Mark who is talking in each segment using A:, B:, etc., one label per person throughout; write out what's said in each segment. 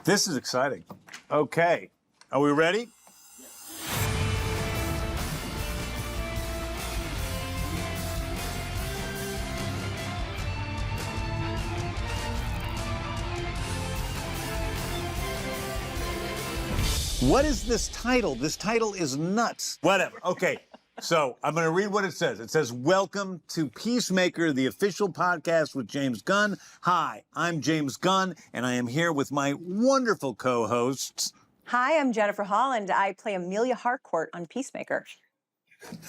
A: This is exciting. Okay. Are we ready? What is this title? This title is nuts. Whatever. Okay. So I'm going to read what it says. It says, welcome to Peacemaker, the official podcast with James Gunn. Hi, I'm James Gunn, and I am here with my wonderful co-hosts.
B: Hi, I'm Jennifer Holland. I play Emilia Harcourt on Peacemaker.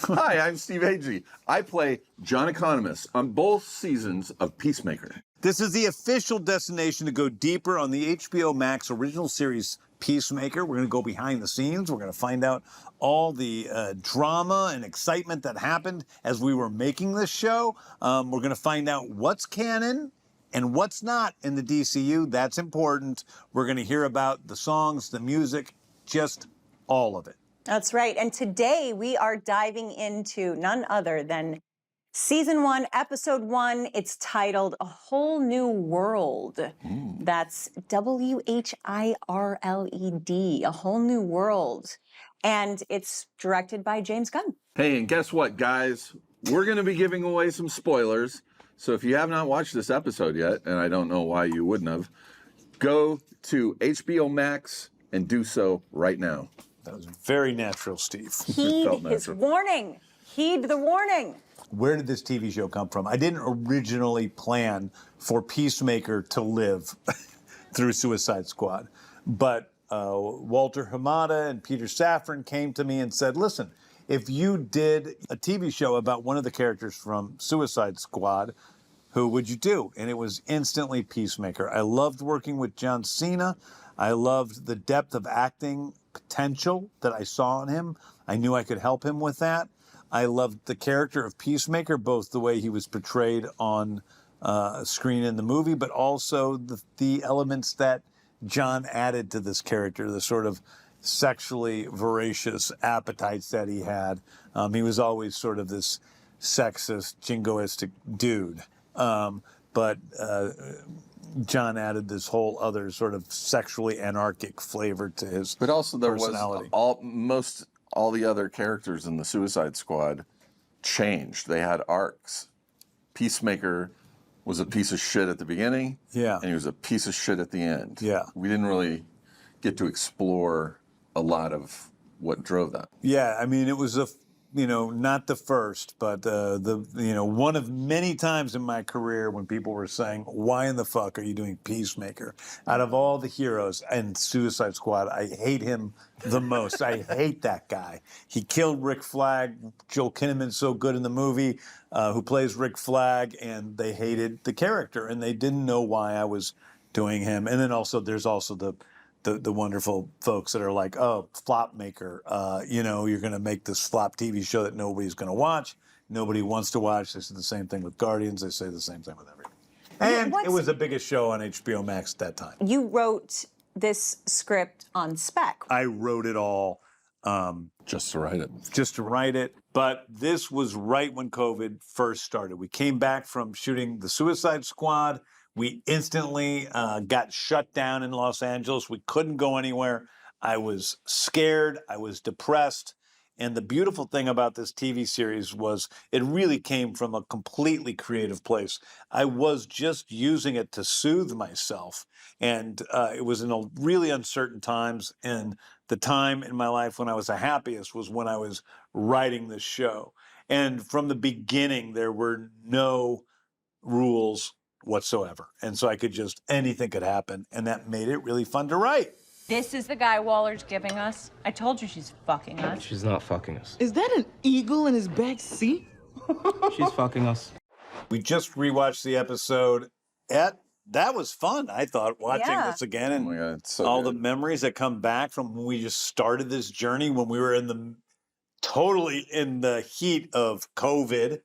C: Hi, I'm Steve Agee. I play John Economos on both seasons of Peacemaker.
A: This is the official destination to go deeper on the HBO Max original series Peacemaker. We're going to go behind the scenes. We're going to find out all the drama and excitement that happened as we were making this show. We're going to find out what's canon and what's not in the DCU. That's important. We're going to hear about the songs, the music, just all of it.
B: That's right. And today we are diving into none other than Season 1, Episode 1. It's titled A Whole New World. That's WHIRLED, A Whole New World. And it's directed by James Gunn.
C: Hey, and guess what, guys? We're going to be giving away some spoilers. So if you have not watched this episode yet, and I don't know why you wouldn't have, go to HBO Max and do so right now.
A: That was very natural, Steve.
B: Heed his warning. Heed the warning.
A: Where did this TV show come from? I didn't originally plan for Peacemaker to live through Suicide Squad, but Walter Hamada and Peter Safran came to me and said, listen, if you did a TV show about one of the characters from Suicide Squad, who would you do? And it was instantly Peacemaker. I loved working with John Cena. I loved the depth of acting potential that I saw in him. I knew I could help him with that. I loved the character of Peacemaker, both the way he was portrayed on screen in the movie, but also the elements that John added to this character, the sort of sexually voracious appetites that he had. He was always sort of this sexist, jingoistic dude. But John added this whole other sort of sexually anarchic flavor to his personality.
C: But also there was all the other characters in the Suicide Squad changed. They had arcs. Peacemaker was a piece of shit at the beginning, and he was a piece of shit at the end.
A: Yeah.
C: We didn't really get to explore a lot of what drove that.
A: Yeah, I mean, it was not the first, but one of many times in my career when people were saying, why in the fuck are you doing Peacemaker? Out of all the heroes in Suicide Squad, I hate him the most. I hate that guy. He killed Rick Flag. Joel Kinnaman's so good in the movie, who plays Rick Flag, and they hated the character, and they didn't know why I was doing him. And then also, there's also the wonderful folks that are like, oh, flop maker, you're going to make this flop TV show that nobody's going to watch. Nobody wants to watch. They say the same thing with Guardians. They say the same thing with everything. And it was the biggest show on HBO Max at that time.
B: You wrote this script on spec.
A: I wrote it all.
C: Just to write it.
A: Just to write it. But this was right when COVID first started. We came back from shooting the Suicide Squad. We instantly got shut down in Los Angeles. We couldn't go anywhere. I was scared. I was depressed. And the beautiful thing about this TV series was it really came from a completely creative place. I was just using it to soothe myself. And it was in really uncertain times. And the time in my life when I was the happiest was when I was writing this show. And from the beginning, there were no rules whatsoever. And so anything could happen. And that made it really fun to write.
D: This is the guy Waller's giving us. I told you she's fucking us.
E: She's not fucking us.
F: Is that an eagle in his back seat?
E: She's fucking us.
A: We just rewatched the episode. That was fun, I thought, watching this again. And
C: Oh my God, it's so
A: all
C: good.
A: the memories that come back from when we just started this journey, when we were totally in the heat of COVID.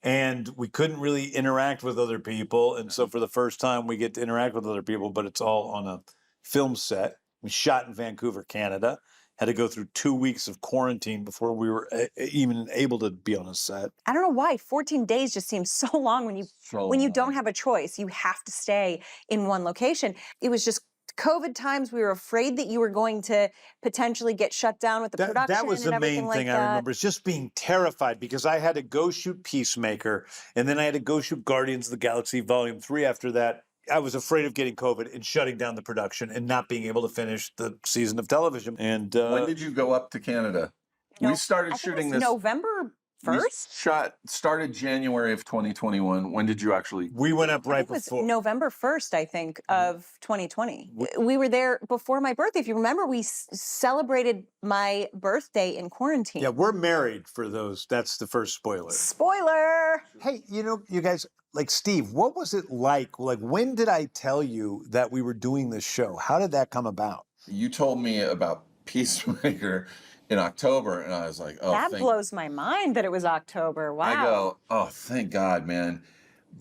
A: And we couldn't really interact with other people. And so for the first time, we get to interact with other people, but it's all on a film set. We shot in Vancouver, Canada. Had to go through 2 weeks of quarantine before we were even able to be on a set.
B: I don't know why. 14 days just seems so long when you don't have a choice. You have to stay in one location. It was just COVID times. We were afraid that you were going to potentially get shut down with the production.
A: That was
B: and
A: the
B: everything
A: main
B: like
A: thing
B: that.
A: I remember, is just being terrified because I had to go shoot Peacemaker, and then I had to go shoot Guardians of the Galaxy Volume 3 after that. I was afraid of getting COVID and shutting down the production and not being able to finish the season of television. And
C: when did you go up to Canada? We started
B: I think
C: shooting
B: it was
C: this
B: November 1st.
C: started January of 2021. When did you actually?
A: we went up right
B: It was
A: before.
B: November 1st, I think, of 2020. We were there before my birthday. If you remember, we celebrated my birthday in quarantine.
A: Yeah, we're married for those. That's the first spoiler.
B: Spoiler!
A: Hey, you guys, like Steve, what was it like? Like, when did I tell you that we were doing this show? How did that come about?
C: You told me about Peacemaker in October, and I was like, oh,
B: That blows my mind that it was October. Wow.
C: I go, oh, thank God, man.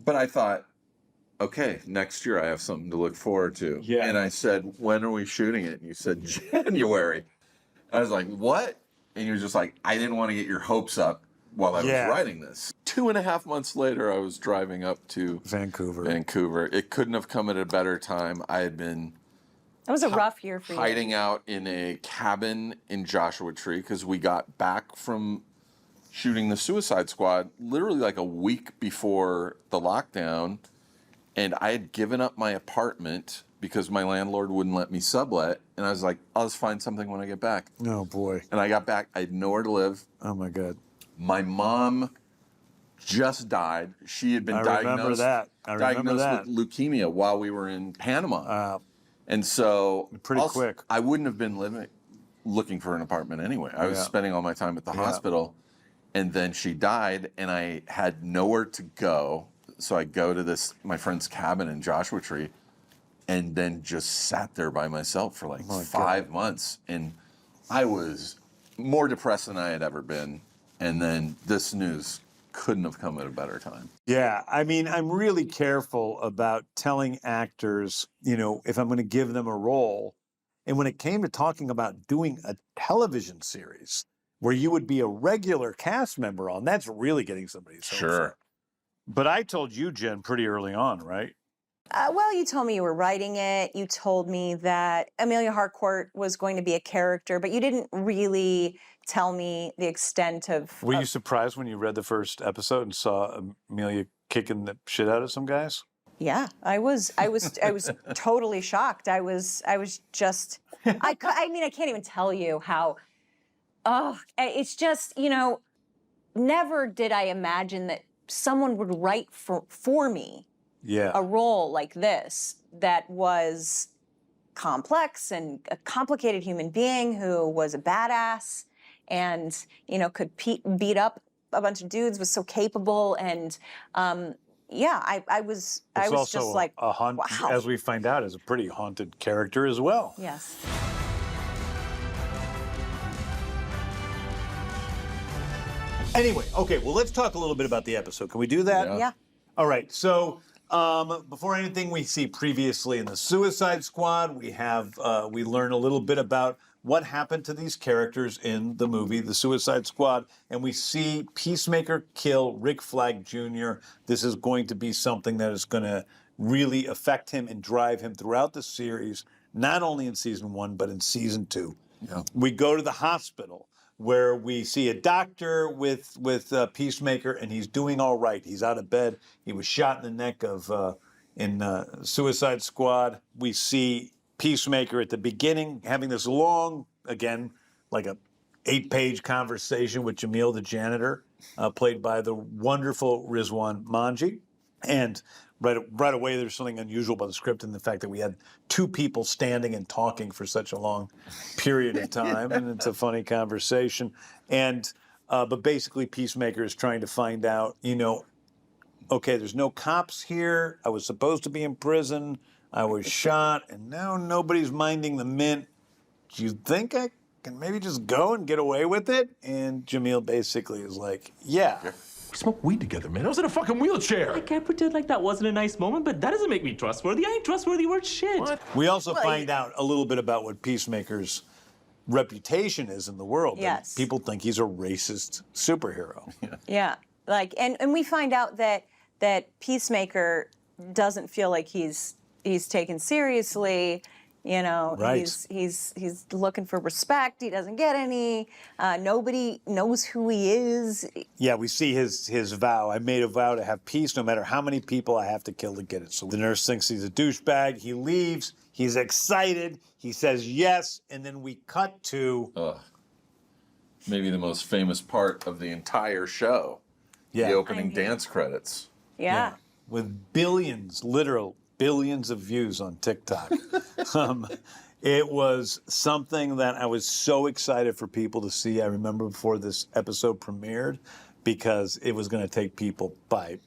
C: But I thought, okay, next year I have something to look forward to.
A: Yeah.
C: And I said, when are we shooting it? And you said, January. I was like, what? And you were just like, I didn't want to get your hopes up while I was writing this. 2.5 months later, I was driving up to Vancouver. It couldn't have come at a better time. I had been
B: That was a rough year for you.
C: hiding out in a cabin in Joshua Tree because we got back from shooting the Suicide Squad literally like a week before the lockdown, and I had given up my apartment because my landlord wouldn't let me sublet, and I was like, I'll just find something when I get back.
A: Oh, boy.
C: And I got back, I had nowhere to live.
A: Oh, my God.
C: My mom just died. She had been
A: I
C: diagnosed,
A: remember that. I remember that.
C: with leukemia while we were in Panama. And so
A: Pretty quick.
C: I wouldn't have been looking for an apartment anyway. I was spending all my time at the hospital, and then she died, and I had nowhere to go. So I go to my friend's cabin in Joshua Tree, and then just sat there by myself for like 5 months, and I was more depressed than I had ever been. And then this news couldn't have come at a better time.
A: Yeah, I mean, I'm really careful about telling actors, if I'm going to give them a role. And when it came to talking about doing a television series where you would be a regular cast member on, that's really getting somebody's hopes up. But I told you, Jen, pretty early on, right?
B: Well, you told me you were writing it. You told me that Emilia Harcourt was going to be a character, but you didn't really tell me the extent of...
A: Were you surprised when you read the first episode and saw Emilia kicking the shit out of some guys?
B: Yeah, I was totally shocked. I just, I mean, I can't even tell you how, it's just, never did I imagine that someone would write for me a role like this that was complex and a complicated human being who was a badass and, could beat up a bunch of dudes, was so capable. And I was just like,
A: wow. As we find out, is a pretty haunted character as well.
B: Yes.
A: Anyway, okay, well, let's talk a little bit about the episode. Can we do that?
B: Yeah.
A: All right, so before anything we see previously in the Suicide Squad, we learn a little bit about what happened to these characters in the movie, The Suicide Squad, and we see Peacemaker kill Rick Flag Jr. This is going to be something that is going to really affect him and drive him throughout the series, not only in season 1, but in season 2. Yeah. We go to the hospital where we see a doctor with Peacemaker, and he's doing all right. He's out of bed. He was shot in the neck in Suicide Squad. We see Peacemaker at the beginning having this long, again, like a 8-page conversation with Jamil the janitor, played by the wonderful Rizwan Manji. And right away, there's something unusual about the script and the fact that we had 2 people standing and talking for such a long period of time, and it's a funny conversation. And but basically, Peacemaker is trying to find out, okay, there's no cops here. I was supposed to be in prison. I was shot, and now nobody's minding the mint. Do you think I can maybe just go and get away with it? And Jamil basically is like, yeah.
G: We smoked weed together, man. I was in a fucking wheelchair.
E: I can't pretend like that wasn't a nice moment, but that doesn't make me trustworthy. I ain't trustworthy worth shit. What?
A: We also find out a little bit about what Peacemaker's reputation is in the world.
B: Yes.
A: People think he's a racist superhero.
B: Yeah. Like, and we find out that Peacemaker doesn't feel like he's taken seriously, You know,
A: Right.
B: he's looking for respect. He doesn't get any. Nobody knows who he is.
A: Yeah, we see his vow. I made a vow to have peace no matter how many people I have to kill to get it. So the nurse thinks he's a douchebag. He leaves. He's excited. He says yes. And then we cut to...
C: maybe the most famous part of the entire show.
A: Yeah.
C: The opening dance credits.
B: Yeah.
A: With billions, literal billions of views on TikTok. It was something that I was so excited for people to see. I remember before this episode premiered because it was going to take people by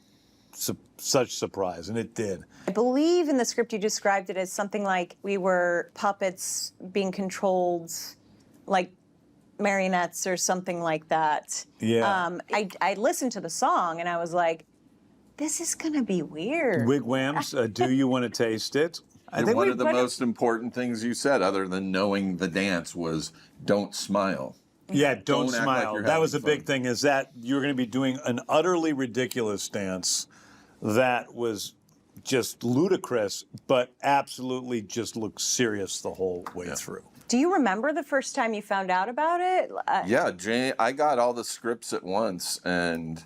A: such surprise, and it did.
B: I believe in the script you described it as something like we were puppets being controlled like marionettes or something like that.
A: Yeah.
B: I listened to the song and I was like, this is going to be weird.
A: Wigwams, do you want to taste it?
C: One of the most important things you said, other than knowing the dance, was don't smile.
A: Yeah, don't
C: Don't act like
A: smile.
C: you're
A: That was a
C: having
A: big
C: fun.
A: thing, is that you're going to be doing an utterly ridiculous dance that was just ludicrous, but absolutely just looked serious the whole way through.
B: Do you remember the first time you found out about it?
C: Yeah, I got all the scripts at once, and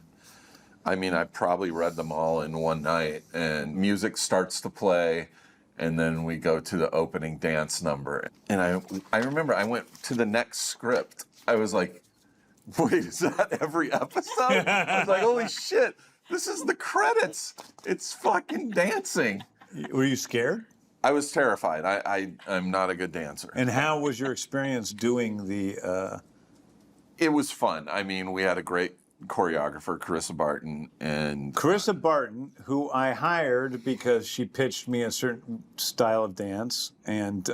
C: I mean, I probably read them all in one night, and music starts to play, and then we go to the opening dance number. And I remember I went to the next script. I was like, wait, is that every episode? I was like, holy shit, this is the credits. It's fucking dancing.
A: Were you scared?
C: I was terrified. I'm not a good dancer.
A: And how was your experience doing the...
C: It was fun. I mean, we had a great choreographer, Carissa Barton, and...
A: Carissa Barton, who I hired because she pitched me a certain style of dance, and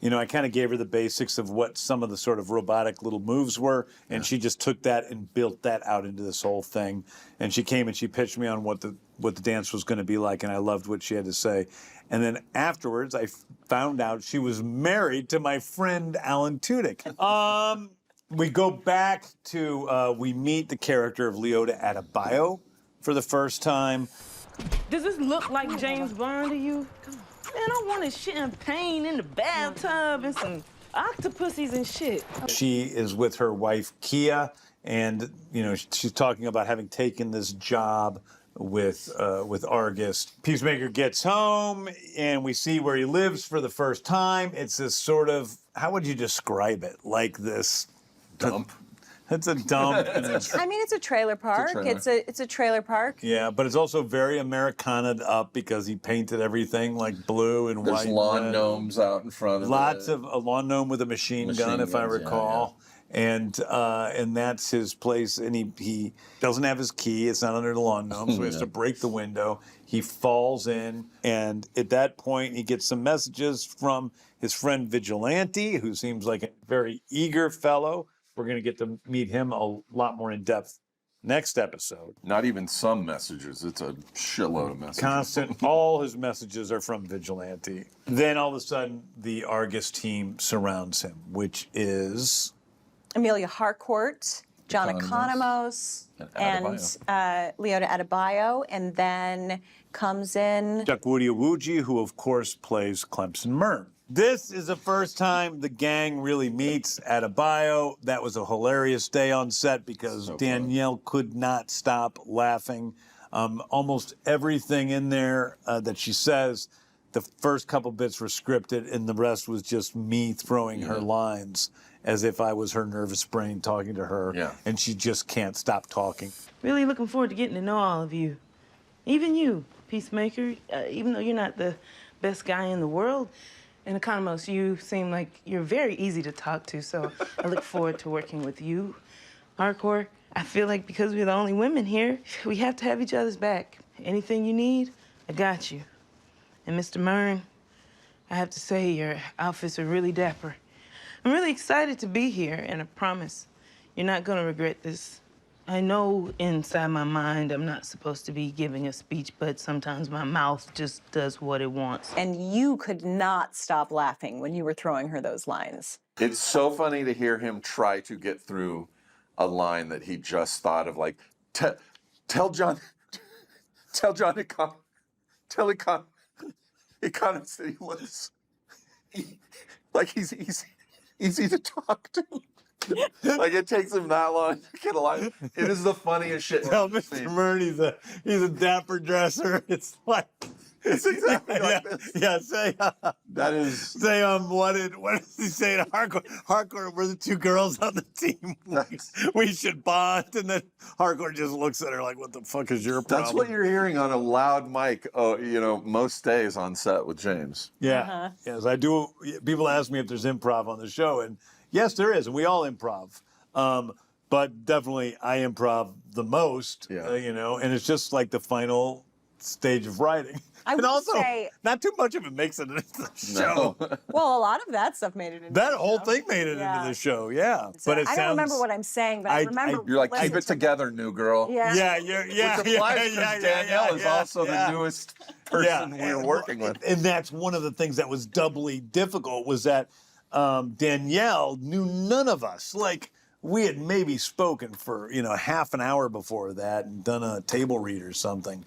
A: you know, I kind of gave her the basics of what some of the sort of robotic little moves were, and she just took that and built that out into this whole thing. And she came and she pitched me on what the dance was going to be like, and I loved what she had to say. And then afterwards, I found out she was married to my friend Alan Tudyk. We go back to, we meet the character of Leota Adebayo for the first time.
F: Does this look like James Bond to you? Man, I wanted champagne in the bathtub and some octopuses and shit.
A: She is with her wife, Kia, and, you know, she's talking about having taken this job with Argus. Peacemaker gets home, and we see where he lives for the first time. It's this sort of, how would you describe it? Like this...
C: Dump.
A: It's a dump. And
B: I mean, it's a trailer park. It's a trailer park.
A: yeah, but it's also very Americana'd up because he painted everything like blue and
C: There's
A: white.
C: lawn
A: red.
C: gnomes out in front of
A: Lots
C: it.
A: of a lawn gnome with a machine gun,
C: Machine
A: if I
C: guns, yeah,
A: recall. And that's his place. And he doesn't have his key. It's not under the lawn gnome, so he has to break the window. He falls in, and at that point, he gets some messages from his friend Vigilante, who seems like a very eager fellow. We're going to get to meet him a lot more in depth next episode.
C: Not even some messages. It's a shitload of messages.
A: Constant. All his messages are from Vigilante. Then all of a sudden, the Argus team surrounds him, which is...
B: Emilia Harcourt, John Economos, and Leota Adebayo. And then comes in...
A: Chukwudi Iwuji, who of course plays Clemson Murn. This is the first time the gang really meets Adebayo. That was a hilarious day on set because Danielle could not stop laughing. Almost everything in there that she says, the first couple bits were scripted and the rest was just me throwing her lines as if I was her nervous brain talking to her.
C: Yeah.
A: And she just can't stop talking.
F: Really looking forward to getting to know all of you. Even you, Peacemaker, even though you're not the best guy in the world. And Economos, you seem like you're very easy to talk to, so I look forward to working with you. Harcourt, I feel like because we're the only women here, we have to have each other's back. Anything you need, I got you. And Mr. Murn, I have to say your outfits are really dapper. I'm really excited to be here, and I promise you're not gonna regret this. I know inside my mind I'm not supposed to be giving a speech, but sometimes my mouth just does what it wants.
B: And you could not stop laughing when you were throwing her those lines.
C: It's so funny to hear him try to get through a line that he just thought of, like, tell John Economos that he looks like he's easy to talk to. Like it takes him that long to get alive. It is the funniest shit.
A: Tell Mr. Mern he's a dapper dresser. It's like
C: it's exactly like this.
A: Yeah, say
C: that is
A: say what does he say to Harcourt? Harcourt, we're the two girls on the team. We should bond. And then Harcourt just looks at her like, what the fuck is your problem?
C: That's what you're hearing on a loud mic, most days on set with James.
A: Yeah. Yes, I do. People ask me if there's improv on the show, and yes, there is, and we all improv. But definitely I improv the most, and it's just like the final stage of writing.
B: I would say
A: not too much of it makes it into the show.
C: No.
B: Well, a lot of that stuff made it into
A: that
B: the
A: whole
B: show.
A: thing made it into the show, yeah.
B: So
A: But it
B: I don't remember what I'm saying, but I remember.
C: You're like, keep it together, new girl.
B: Yeah.
C: Which applies because Danielle is also the newest person we're working with.
A: And that's one of the things that was doubly difficult was that Danielle knew none of us. Like, we had maybe spoken for, half an hour before that and done a table read or something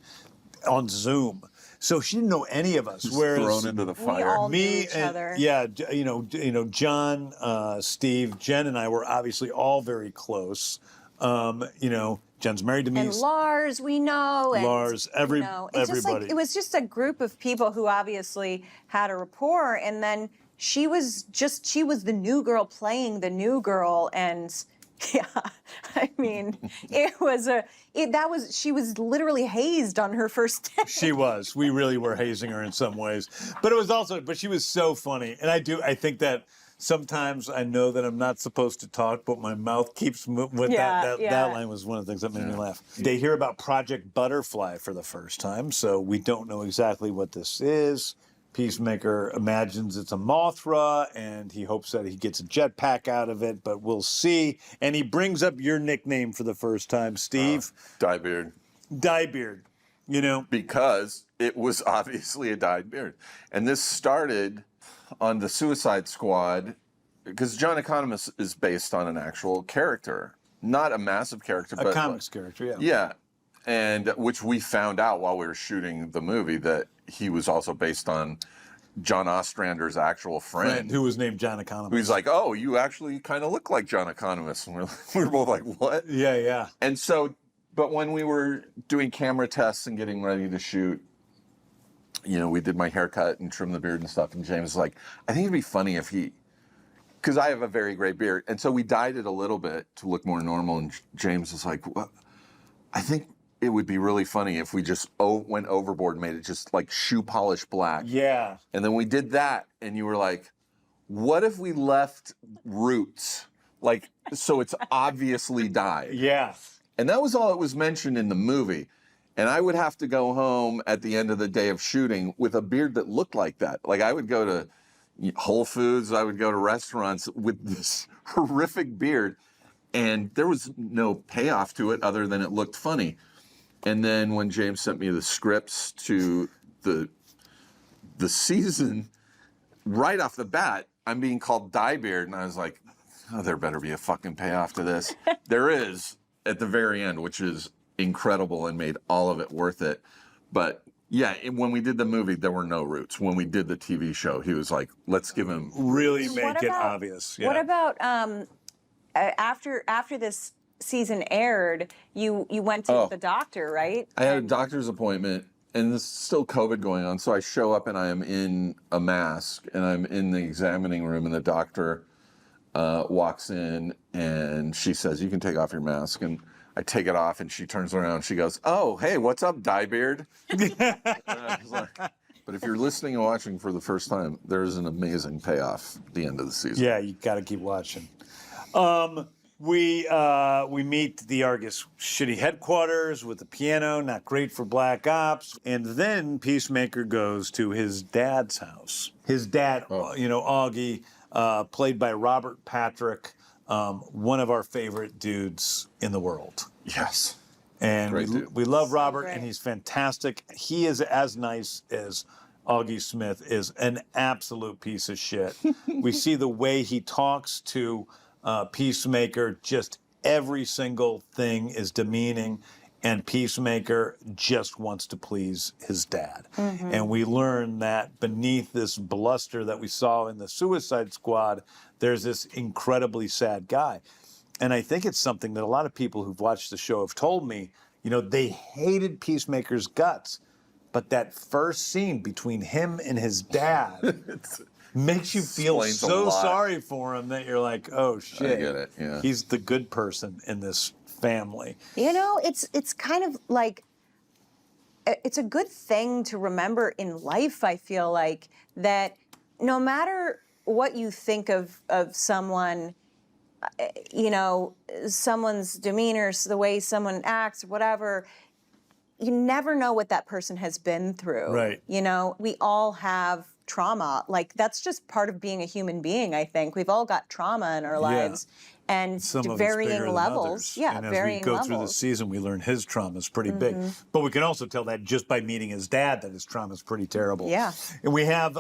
A: on Zoom. So she didn't know any of us.
C: Just
A: whereas
C: thrown into the fire.
B: We all knew
A: me
B: each
A: and
B: other.
A: yeah, John, Steve, Jen, and I were obviously all very close. Jen's married to me.
B: And Lars, we know. And,
A: Lars,
B: It's
A: everybody.
B: just like, it was just a group of people who obviously had a rapport, and then she was the new girl playing the new girl, and yeah, I mean, she was literally hazed on her first day.
A: She was. We really were hazing her in some ways. But she was so funny. And I think that sometimes I know that I'm not supposed to talk, but my mouth keeps moving. That line was one of the things that made me laugh. They hear about Project Butterfly for the first time, so we don't know exactly what this is. Peacemaker imagines it's a Mothra, and he hopes that he gets a jetpack out of it, but we'll see. And he brings up your nickname for the first time, Steve.
C: Diebeard.
A: Diebeard,
C: Because it was obviously a dyed beard. And this started on the Suicide Squad, because John Economos is based on an actual character. Not a massive character, but...
A: A comics character, yeah.
C: Yeah. And which we found out while we were shooting the movie, that he was also based on John Ostrander's actual friend.
A: Who was named John Economos.
C: Who's like, oh, you actually kind of look like John Economos. And we were both like, what?
A: Yeah.
C: And so, but when we were doing camera tests and getting ready to shoot, we did my haircut and trim the beard and stuff. And James was like, I think it'd be funny if because I have a very gray beard. And so we dyed it a little bit to look more normal. And James was like, well, I think it would be really funny if we just went overboard and made it just like shoe polish black.
A: Yeah.
C: And then we did that, and you were like, what if we left roots? Like, so it's obviously dyed.
A: Yeah.
C: And that was all that was mentioned in the movie. And I would have to go home at the end of the day of shooting with a beard that looked like that. Like, I would go to Whole Foods, I would go to restaurants with this horrific beard, and there was no payoff to it other than it looked funny. And then when James sent me the scripts to the season, right off the bat, I'm being called Diebeard, and I was like, oh, there better be a fucking payoff to this. There is at the very end, which is incredible and made all of it worth it. But yeah, when we did the movie, there were no roots. When we did the TV show, he was like, let's give him...
A: Really make it obvious. Yeah.
B: What about after this season aired, you went to the doctor, right?
C: I had a doctor's appointment, and there's still COVID going on, so I show up and I am in a mask, and I'm in the examining room, and the doctor walks in, and she says, you can take off your mask, and I take it off, and she turns around, and she goes, oh, hey, what's up, Diebeard? But if you're listening and watching for the first time, there's an amazing payoff at the end of the season.
A: Yeah, you got to keep watching. We meet the Argus shitty headquarters with the piano, not great for Black Ops. And then Peacemaker goes to his dad's house. His dad, Augie, played by Robert Patrick, one of our favorite dudes in the world.
C: Yes.
A: And we love Robert, and he's fantastic. He is as nice as Augie Smith is an absolute piece of shit. We see the way he talks to Peacemaker, just every single thing is demeaning. and Peacemaker just wants to please his dad. And we learn that beneath this bluster that we saw in the Suicide Squad, there's this incredibly sad guy. And I think it's something that a lot of people who've watched the show have told me, you know, they hated Peacemaker's guts. But that first scene between him and his dad makes you feel
C: Explains a
A: so
C: lot.
A: sorry for him that you're like, oh shit.
C: I get it, yeah.
A: He's the good person in this family.
B: You know, it's kind of like, it's a good thing to remember in life, I feel like, that no matter what you think of someone, you know, someone's demeanor, the way someone acts, whatever, you never know what that person has been through.
A: Right.
B: You know, we all have trauma. Like, that's just part of being a human being, I think. We've all got trauma in our lives. And
A: Some
B: to
A: of it's bigger
B: varying
A: than
B: levels.
A: others.
B: Yeah,
A: and as
B: varying
A: we go
B: levels.
A: through the season, we learn his trauma is pretty big. But we can also tell that just by meeting his dad, that his trauma is pretty terrible.
B: Yeah.
A: And we have,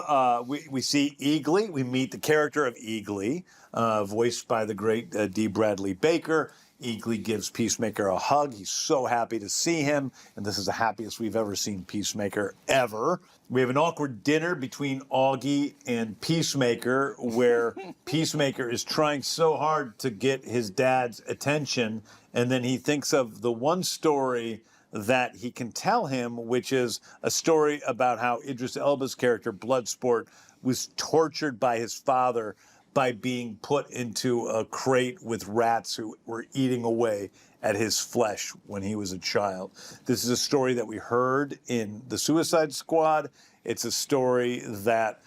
A: we see Eagly. We meet the character of Eagly, voiced by the great D. Bradley Baker. Eagly gives Peacemaker a hug. He's so happy to see him. And this is the happiest we've ever seen Peacemaker ever. We have an awkward dinner between Augie and Peacemaker where Peacemaker is trying so hard to get his dad's attention. And then he thinks of the one story that he can tell him, which is a story about how Idris Elba's character, Bloodsport, was tortured by his father by being put into a crate with rats who were eating away at his flesh when he was a child. This is a story that we heard in the Suicide Squad. It's a story that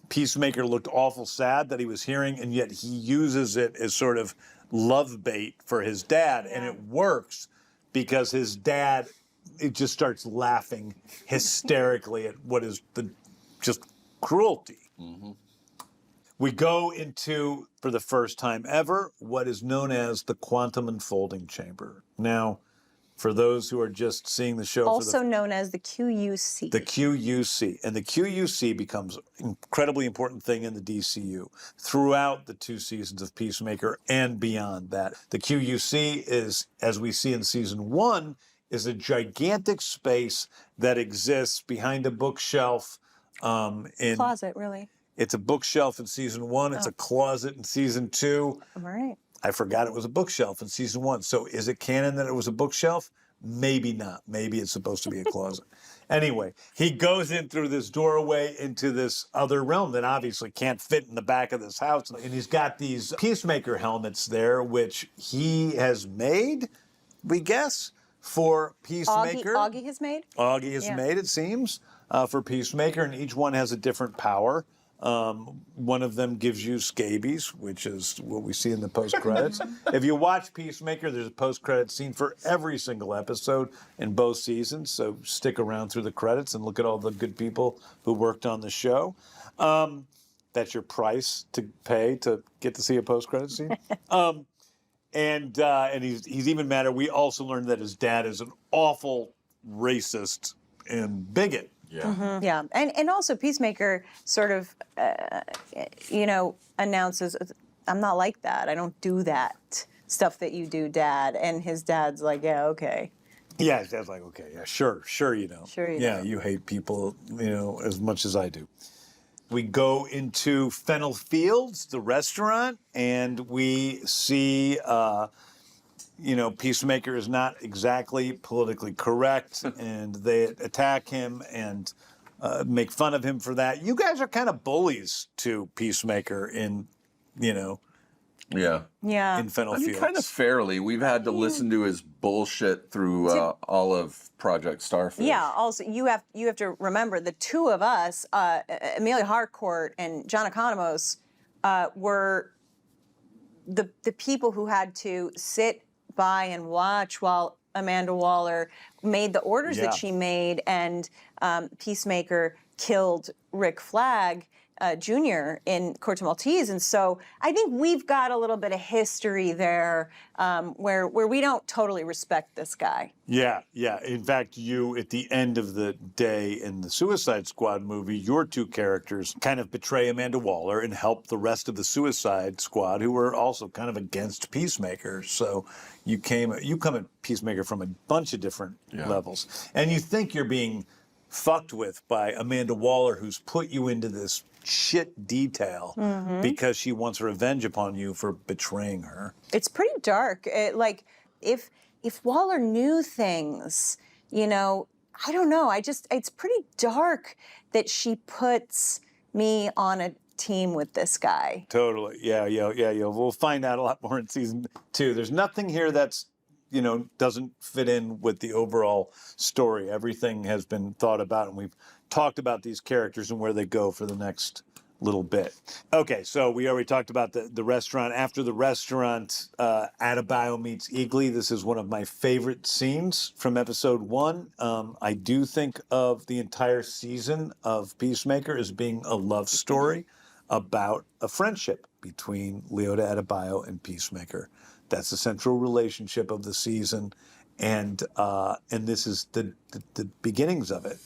A: Peacemaker looked awful sad that he was hearing, and yet he uses it as sort of love bait for his dad, and it works because his dad, it just starts laughing hysterically at what is the just cruelty. We go into, for the first time ever, what is known as the quantum unfolding chamber. Now, for those who are just seeing the show,
B: Also known as the QUC.
A: the QUC. And the QUC becomes an incredibly important thing in the DCU throughout the 2 seasons of Peacemaker and beyond that. The QUC is, as we see in season 1, is a gigantic space that exists behind a bookshelf.
B: Closet, really.
A: It's a bookshelf in season 1. It's a closet in season 2.
B: All right.
A: I forgot it was a bookshelf in season 1. So is it canon that it was a bookshelf? Maybe not. Maybe it's supposed to be a closet. Anyway, he goes in through this doorway into this other realm that obviously can't fit in the back of this house. And he's got these Peacemaker helmets there, which he has made, we guess, for Peacemaker.
B: Augie has made?
A: Augie has made, it seems, for Peacemaker, and each one has a different power. One of them gives you scabies, which is what we see in the post-credits. If you watch Peacemaker, there's a post-credit scene for every single episode in both seasons, so stick around through the credits and look at all the good people who worked on the show. That's your price to pay to get to see a post-credit scene. And he's even madder. We also learned that his dad is an awful racist and bigot.
C: Yeah.
B: Yeah, and also Peacemaker sort of, announces, I'm not like that. I don't do that stuff that you do, Dad. And his dad's like, yeah, okay.
A: Yeah, his dad's like, okay, yeah, sure you don't.
B: Sure you
A: yeah,
B: don't.
A: you hate people, as much as I do. We go into Fennel Fields, the restaurant, and we see, Peacemaker is not exactly politically correct, and they attack him and make fun of him for that. You guys are kind of bullies to Peacemaker in
C: Yeah.
A: in Fennel
C: I mean,
A: Fields.
C: kind of fairly. We've had to listen to his bullshit through all of Project Starfish.
B: Yeah, also, you have to remember the two of us, Emilia Harcourt and John Economos, were the people who had to sit by and watch while Amanda Waller made the orders that she made, and Peacemaker killed Rick Flag. Jr. in Corto Maltese, and so I think we've got a little bit of history there where we don't totally respect this guy.
A: Yeah, yeah. In fact, you, at the end of the day in the Suicide Squad movie, your two characters kind of betray Amanda Waller and help the rest of the Suicide Squad, who were also kind of against Peacemaker. So you come at Peacemaker from a bunch of different levels. And you think you're being fucked with by Amanda Waller, who's put you into this shit detail because she wants revenge upon you for betraying her.
B: It's pretty dark. If Waller knew things, you know, I don't know. It's pretty dark that she puts me on a team with this guy.
A: Totally. Yeah. We'll find out a lot more in season 2. There's nothing here that's, you know, doesn't fit in with the overall story. Everything has been thought about, and we've talked about these characters and where they go for the next little bit. Okay, so we already talked about the restaurant. After the restaurant, Adebayo meets Eagly. This is one of my favorite scenes from episode 1. I do think of the entire season of Peacemaker as being a love story about a friendship between Leota Adebayo and Peacemaker. That's the central relationship of the season, and this is the beginnings of it.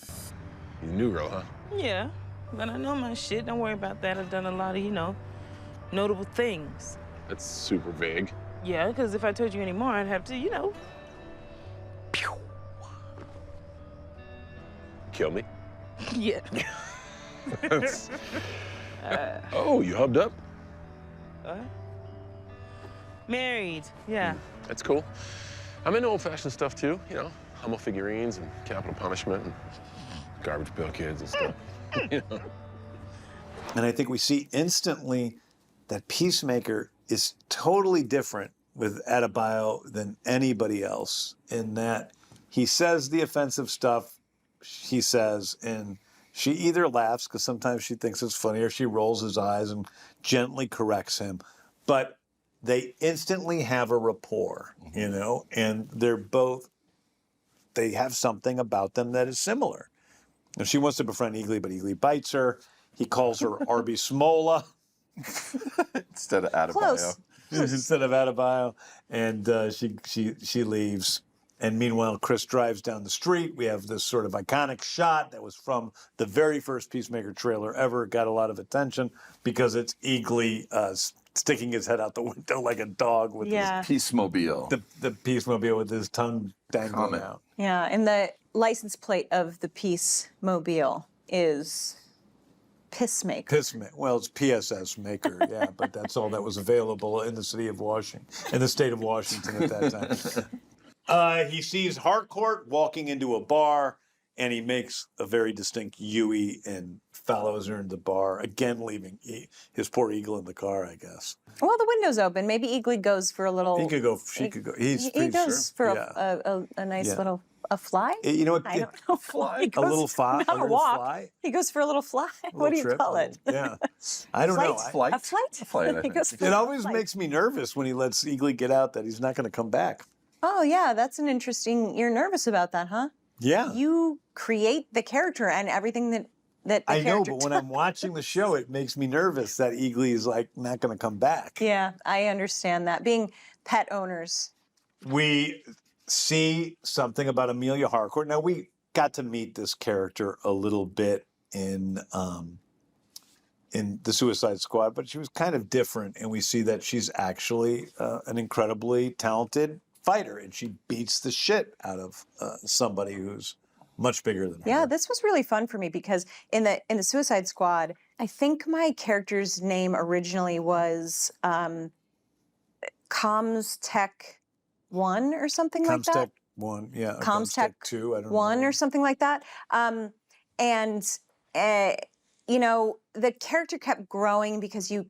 G: You new girl, huh?
F: Yeah, but I know my shit. Don't worry about that. I've done a lot of, you know, notable things.
G: That's super vague.
F: Yeah, because if I told you any more, I'd have to, you know. Pew.
G: Kill me?
F: Yeah.
G: Oh, you hubbed up?
F: What? Married, yeah.
G: That's cool. I'm into old-fashioned stuff, too. You know, Hummel figurines and capital punishment and garbage pail kids and stuff. You know?
A: And I think we see instantly that Peacemaker is totally different with Adebayo than anybody else, in that he says the offensive stuff he says, and she either laughs because sometimes she thinks it's funny, or she rolls his eyes and gently corrects him. But they instantly have a rapport, you know, and they have something about them that is similar. Now, she wants to befriend Eagly, but Eagly bites her. He calls her Arby Smola
C: Instead of Adebayo.
B: Close.
A: instead of Adebayo, and she leaves. And meanwhile, Chris drives down the street. We have this sort of iconic shot that was from the very first Peacemaker trailer ever. It got a lot of attention because it's Eagly sticking his head out the window like a dog with
B: Yeah.
C: Peacemobile.
A: the Peacemobile with his tongue dangling
C: Comment.
A: out.
B: Yeah, and the license plate of the Peacemobile is Peacemaker.
A: Well, it's PSS Maker, yeah, but that's all that was available in the city of Washington, in the state of Washington at that time. He sees Harcourt walking into a bar, and he makes a very distinct Yui and follows her into the bar, again leaving his poor Eagle in the car, I guess.
B: Well, the window's open. Maybe Eagly goes for a little.
A: He could go. She could go. He's
B: He
A: pretty
B: goes
A: sure.
B: for
A: Yeah.
B: a nice
A: Yeah.
B: little fly.
A: You know what?
B: I don't know.
C: Fly?
B: He
A: A
B: goes-
A: little fly.
B: Not
A: A
B: a
A: little
B: walk.
A: fly.
B: He goes for a little fly.
A: A
B: What do you
A: little trip,
B: call
A: a
B: it?
A: little- Yeah. I don't know.
C: Flight?
B: A flight?
C: Flight, I
B: He goes
C: think.
B: for
A: It
B: a
A: always
B: flight.
A: makes me nervous when he lets Eagly get out that he's not going to come back.
B: Oh yeah, that's an interesting. You're nervous about that, huh?
A: Yeah.
B: You create the character and everything that the
A: I know,
B: character
A: but when I'm watching the show, it makes me nervous that Eagly is like not going to come back.
B: Yeah, I understand that. Being pet owners.
A: We see something about Emilia Harcourt. Now, we got to meet this character a little bit in the Suicide Squad, but she was kind of different, and we see that she's actually an incredibly talented fighter, and she beats the shit out of somebody who's much bigger than her.
B: Yeah, this was really fun for me because in the Suicide Squad, I think my character's name originally was Comms Tech 1 or something like that.
A: Comstech 1, yeah. or
B: Comms Tech
A: 2, I don't
B: 1
A: know.
B: or something like that. You know, the character kept growing because you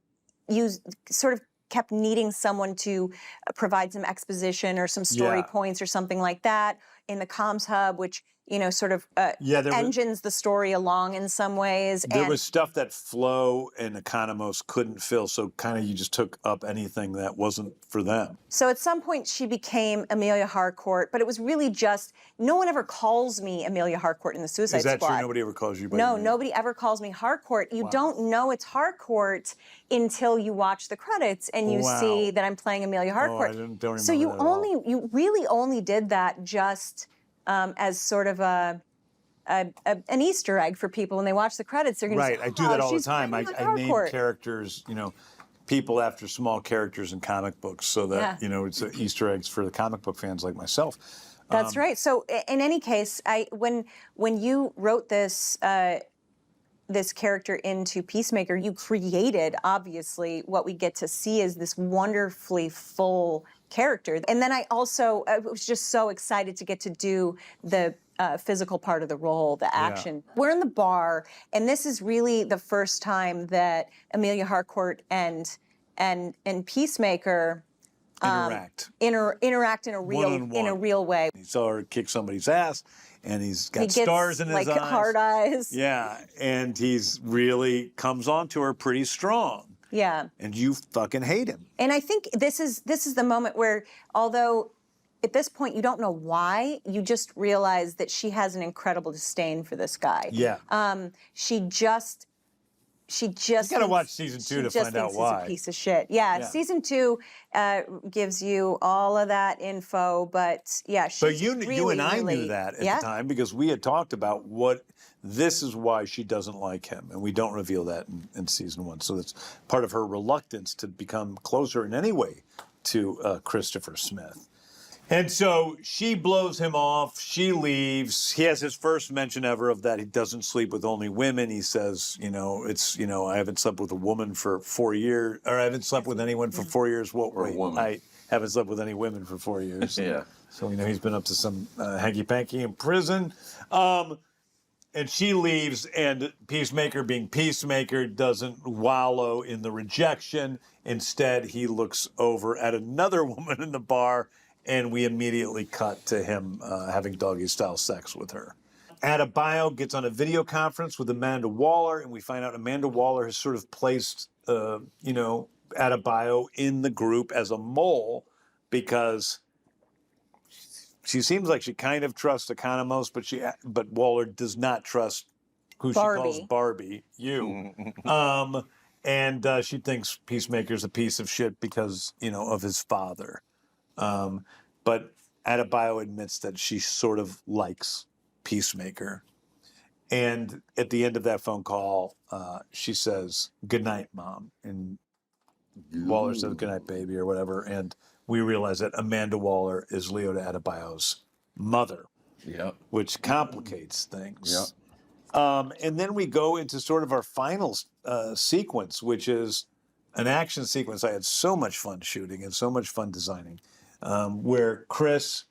B: sort of kept needing someone to provide some exposition or some story
A: Yeah.
B: points or something like that in the comms hub, which sort of
A: Yeah, there was-
B: engines the story along in some ways.
A: There
B: and
A: was stuff that Flo and Economos couldn't fill, so kind of you just took up anything that wasn't for them.
B: So at some point she became Emilia Harcourt, but it was really just, no one ever calls me Emilia Harcourt in the Suicide Squad.
A: Is that true? Nobody ever calls you by
B: No,
A: your name?
B: nobody ever calls me Harcourt. You don't know it's Harcourt until you watch the credits and you see that I'm playing Emilia Harcourt.
A: I don't remember
B: so you
A: that at all.
B: you really only did that just as sort of an Easter egg for people when they watch the credits. They're going to say,
A: Right, I do that all the
B: she's
A: time.
B: playing
A: I name
B: Harcourt.
A: characters, people after small characters in comic books, so that it's Easter eggs for the comic book fans like myself.
B: That's right. So in any case, when you wrote this this character into Peacemaker, you created, obviously, what we get to see is this wonderfully full character. And then I was just so excited to get to do the physical part of the role, the action. We're in the bar, and this is really the first time that Emilia Harcourt and Peacemaker
A: Interact.
B: Interact in a real way.
A: He saw her kick somebody's ass, and he's got
B: He gets,
A: stars in his eyes.
B: Hard eyes.
A: Yeah, and he's really comes on to her pretty strong.
B: Yeah.
A: And you fucking hate him.
B: And I think this is the moment where, although at this point you don't know why, you just realize that she has an incredible disdain for this guy.
A: Yeah.
B: She just
A: You gotta watch season 2 to find out
B: He's
A: why.
B: a piece of shit. Yeah. Season 2 gives you all of that info, but yeah, she's
A: But you and I
B: really,
A: knew that at the time because we had talked about this is why she doesn't like him, and we don't reveal that in season 1. So that's part of her reluctance to become closer in any way to Christopher Smith. And so she blows him off. She leaves. He has his first mention ever of that he doesn't sleep with only women. He says, I haven't slept with a woman for 4 years, or I haven't slept with anyone for 4 years. I haven't slept with any women for 4 years.
C: Yeah.
A: So, he's been up to some hanky-panky in prison. And she leaves, and Peacemaker, being Peacemaker, doesn't wallow in the rejection. Instead, he looks over at another woman in the bar, and we immediately cut to him having doggy-style sex with her. Adebayo gets on a video conference with Amanda Waller, and we find out Amanda Waller has sort of placed, Adebayo in the group as a mole because she seems like she kind of trusts Economos, but Waller does not trust who she calls Barbie, you. And she thinks Peacemaker's a piece of shit because, of his father. But Adebayo admits that she sort of likes Peacemaker. And at the end of that phone call, she says, "Good night, Mom." And Waller says, "Good night, baby," or whatever. And we realize that Amanda Waller is Leo Adebayo's mother, which complicates things. And then we go into sort of our final sequence, which is an action sequence I had so much fun shooting and so much fun designing, where Chris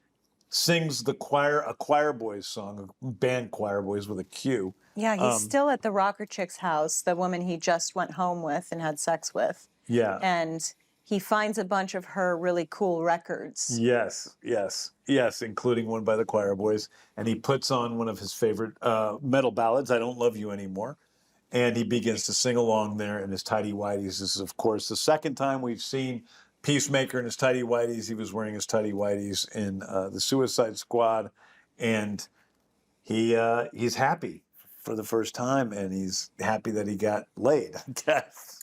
A: sings a Choir Boys song, a band Choir Boys with a Q.
B: Yeah, he's still at the rocker chick's house, the woman he just went home with and had sex with.
A: Yeah.
B: And he finds a bunch of her really cool records.
A: Yes, including one by the Choir Boys. And he puts on one of his favorite metal ballads, "I Don't Love You Anymore." And he begins to sing along there in his tighty-whities. This is, of course, the second time we've seen Peacemaker in his tighty-whities. He was wearing his tighty-whities in the Suicide Squad. And he's happy for the first time, and he's happy that he got laid, I guess.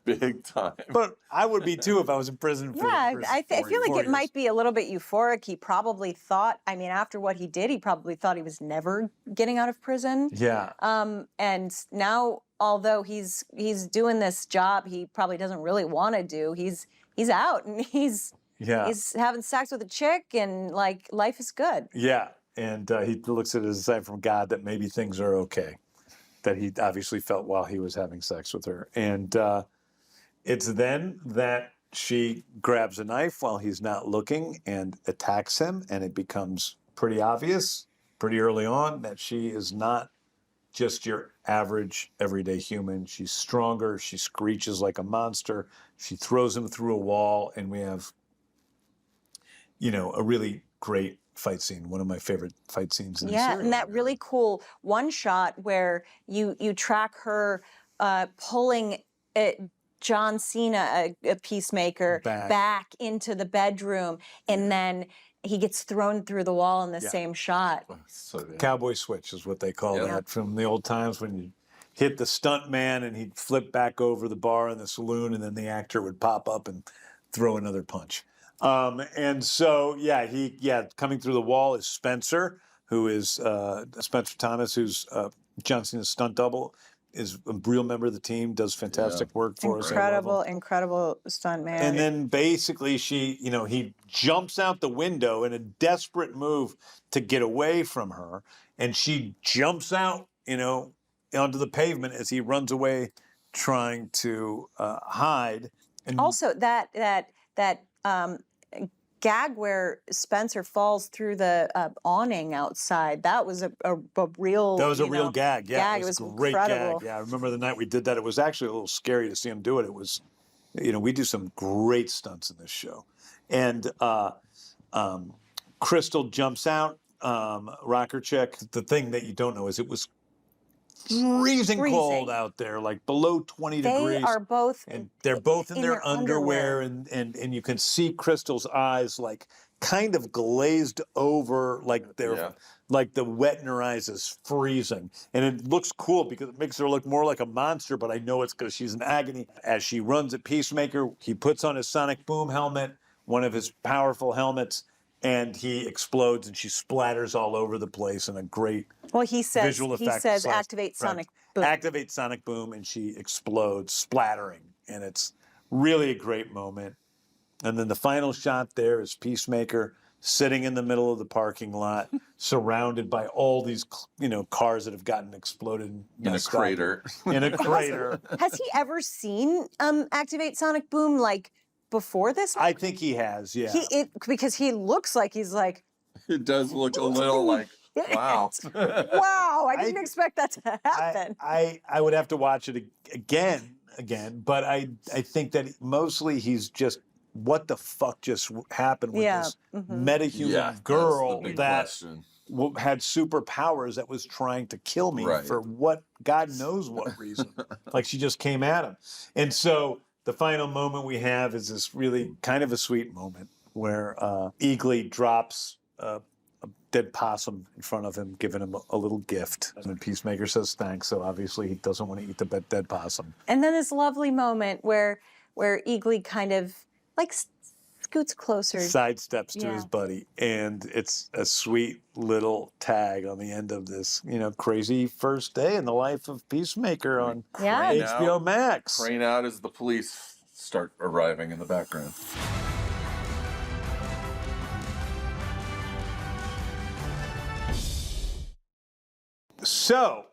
C: Big time.
A: But I would be too if I was in prison for
B: I feel like
A: 4
B: it
A: years.
B: might be a little bit euphoric. He probably thought, after what he did, he probably thought he was never getting out of prison.
A: Yeah.
B: And now, although he's doing this job he probably doesn't really want to do, he's out and he's having sex with a chick and life is good.
A: Yeah. And he looks at it as a sign from God that maybe things are okay, that he obviously felt while he was having sex with her. And it's then that she grabs a knife while he's not looking and attacks him. And it becomes pretty obvious pretty early on that she is not just your average everyday human. She's stronger. She screeches like a monster. She throws him through a wall. And we have, a really great fight scene, one of my favorite fight scenes in the
B: Yeah,
A: series.
B: and that really cool one shot where you track her pulling John Cena, a Peacemaker, back into the bedroom, and then he gets thrown through the wall in the same shot.
A: Cowboy switch is what they call that from the old times, when you hit the stunt man and he'd flip back over the bar in the saloon, and then the actor would pop up and throw another punch. And so, coming through the wall is Spencer, who is Spencer Thomas, who's John Cena's stunt double, is a real member of the team, does fantastic work for us.
B: Incredible stunt man.
A: And then basically he jumps out the window in a desperate move to get away from her, and she jumps out, onto the pavement as he runs away, trying to hide. And
B: also that gag where Spencer falls through the awning outside, that was a real
A: real gag. Yeah,
B: it was
A: a great
B: incredible.
A: gag. Yeah, I remember the night we did that. It was actually a little scary to see him do it. It was, we do some great stunts in this show. And Crystal jumps out, rocker chick. The thing that you don't know is it was freezing cold out there, like below 20 degrees.
B: They are both,
A: and they're both in their underwear, and you can see Crystal's eyes like kind of glazed over, like they're like the wet in her eyes is freezing. And it looks cool because it makes her look more like a monster, but I know it's because she's in agony. As she runs at Peacemaker, he puts on his sonic boom helmet, one of his powerful helmets, and he explodes, and she splatters all over the place in a great visual effect.
B: He says activate sonic boom.
A: Activate sonic boom, and she explodes, splattering. And it's really a great moment. And then the final shot there is Peacemaker sitting in the middle of the parking lot, surrounded by all these, cars that have gotten exploded.
C: In a crater.
A: In a crater.
B: Has he ever seen activate sonic boom, like, before this one?
A: I think he has, yeah.
B: Because he looks like he's like...
C: It does look a little like, wow.
B: Wow, I didn't expect that to happen.
A: I would have to watch it again, but I think that mostly he's just, what the fuck just happened with this metahuman girl that had superpowers that was trying to kill me for what, God knows what reason. Like, she just came at him. And so the final moment we have is this really kind of a sweet moment where Eagly drops a dead possum in front of him, giving him a little gift. And Peacemaker says thanks, so obviously he doesn't want to eat the dead possum.
B: And then this lovely moment where Eagly kind of like scoots closer.
A: Sidesteps to his buddy. And it's a sweet little tag on the end of this, crazy first day in the life of Peacemaker on HBO Max.
C: Crane out as the police start arriving in the background.
A: So,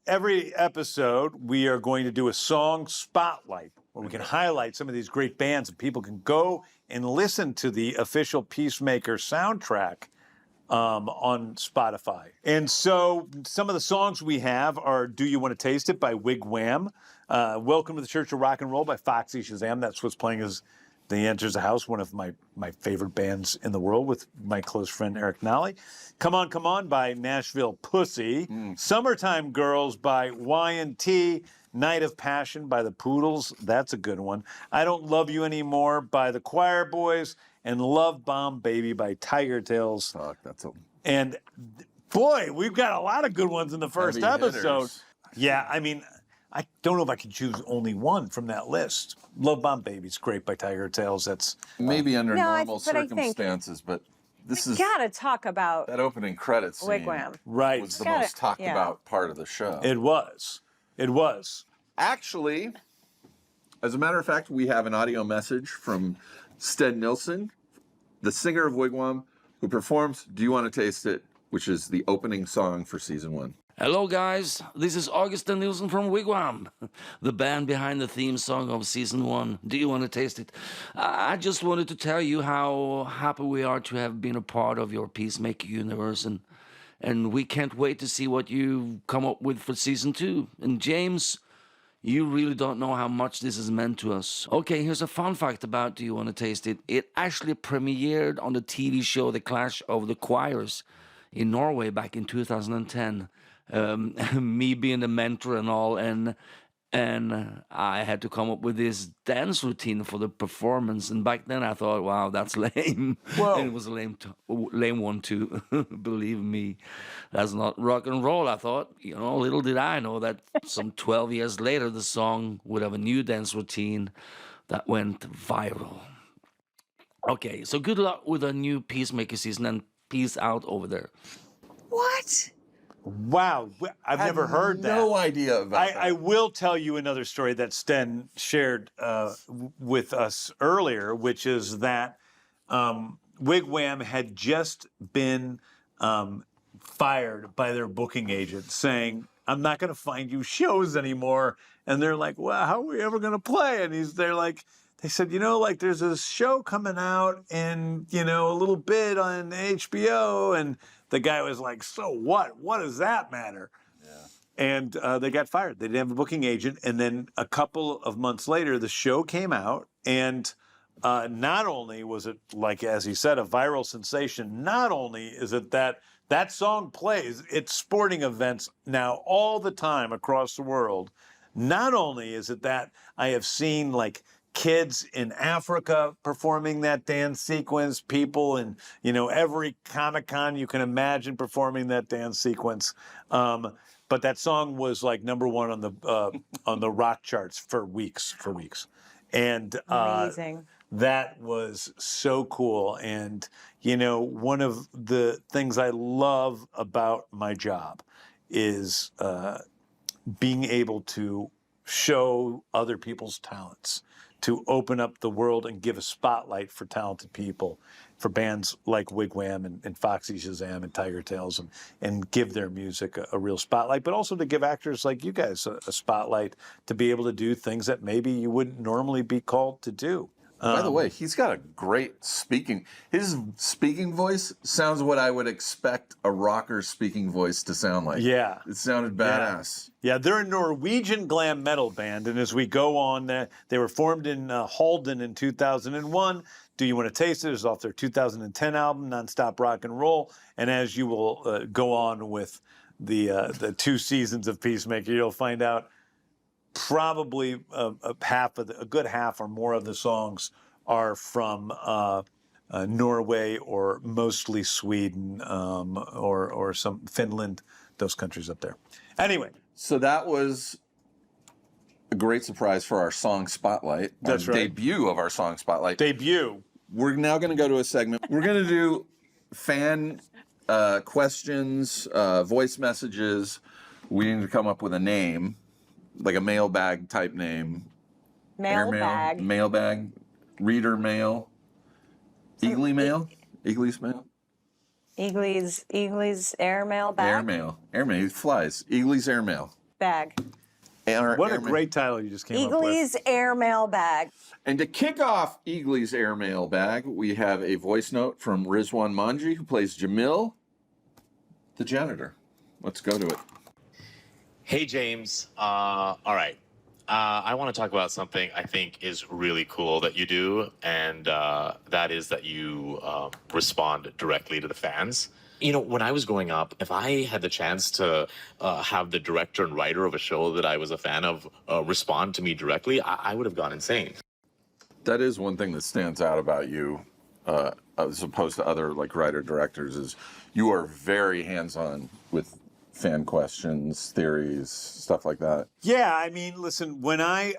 A: every episode, we are going to do a song spotlight where we can highlight some of these great bands, and people can go and listen to the official Peacemaker soundtrack on Spotify. And so some of the songs we have are Do You Want to Taste It by Wigwam, Welcome to the Church of Rock and Roll by Foxy Shazam. That's what's playing as He Enters the House, one of my favorite bands in the world with my close friend Eric Nolly. Come On by Nashville Pussy. Summertime Girls by Y&T. Night of Passion by the Poodles. That's a good one. I Don't Love You Anymore by the Choir Boys. And Love Bomb Baby by Tiger Tails.
C: Fuck, that's a...
A: And boy, we've got a lot of good ones in the first episode.
C: Hitters.
A: Yeah, I mean, I don't know if I could choose only one from that list. Love Bomb Baby's great by Tiger Tails. That's
C: maybe under normal circumstances, but this is
B: gotta talk about
C: that opening credits scene.
B: Wigwam.
A: Right.
C: Was the most talked about part of the show.
A: It was. It was.
C: Actually, as a matter of fact, we have an audio message from Stead Nilsson, the singer of Wigwam, who performs Do You Want to Taste It, which is the opening song for season 1.
H: Hello guys, this is Augustin Nielsen from Wigwam, the band behind the theme song of season 1. Do you want to taste it? I just wanted to tell you how happy we are to have been a part of your Peacemaker universe, and we can't wait to see what you come up with for season 2. And James, You really don't know how much this has meant to us. Okay, here's a fun fact about Do You Want to Taste It? It actually premiered on the TV show The Clash of the Choirs in Norway back in 2010. Me being the mentor and all, and I had to come up with this dance routine for the performance. And back then I thought, wow, that's lame.
A: Whoa.
H: And it was a lame one too. Believe me, that's not rock and roll. I thought, little did I know that some 12 years later, the song would have a new dance routine that went viral. Okay, so good luck with a new Peacemaker season, and peace out over there.
B: What?
A: Wow, I've never heard that.
C: No idea about that.
A: I will tell you another story that Sten shared with us earlier, which is that Wigwam had just been fired by their booking agent saying, I'm not going to find you shows anymore. And they're like, well, how are we ever going to play? And they said, there's a show coming out in, a little bit on HBO. And the guy was like, so what? What does that matter? Yeah. And they got fired. They didn't have a booking agent. And then a couple of months later, the show came out. And not only was it, like, as he said, a viral sensation, not only is it that song plays at sporting events now all the time across the world, not only is it that I have seen, like, kids in Africa performing that dance sequence, people in, every Comic-Con you can imagine performing that dance sequence. But that song was like #1 on the rock charts for weeks. And
B: Amazing.
A: That was so cool. And, one of the things I love about my job is being able to show other people's talents, to open up the world and give a spotlight for talented people, for bands like Wigwam and Foxy Shazam and Tiger Tails, and give their music a real spotlight, but also to give actors like you guys a spotlight to be able to do things that maybe you wouldn't normally be called to do.
C: By the way, he's got a great his speaking voice sounds what I would expect a rocker's speaking voice to sound like.
A: Yeah.
C: It sounded badass.
A: Yeah, they're a Norwegian glam metal band, and as we go on, they were formed in Halden in 2001. Do You Want to Taste It is off their 2010 album, Nonstop Rock and Roll, and as you will go on with the 2 seasons of Peacemaker, you'll find out probably a good half or more of the songs are from Norway or mostly Sweden or some Finland, those countries up there. Anyway.
C: So that was a great surprise for our song spotlight.
A: That's
C: our
A: right.
C: Debut of our song spotlight.
A: Debut.
C: We're now going to go to a segment. We're going to do fan questions, voice messages. We need to come up with a name, like a mailbag type name.
B: Mailbag.
C: Mailbag. Reader mail. Eagly mail. Eagly's mail.
B: Eagly's airmail bag.
C: Airmail. It flies. Eagly's airmail.
B: Bag.
A: What a great title you just came up with.
B: Eagly's airmail bag.
C: And to kick off Eagly's airmail bag, we have a voice note from Rizwan Manji, who plays Jamil, the janitor. Let's go to it.
I: Hey, James. All right. I want to talk about something I think is really cool that you do, and that is that you respond directly to the fans. When I was growing up, if I had the chance to have the director and writer of a show that I was a fan of respond to me directly, I would have gone insane.
C: That is one thing that stands out about you, as opposed to other writer-directors, is you are very hands-on with fan questions, theories, stuff like that.
A: Yeah, I mean, listen, when I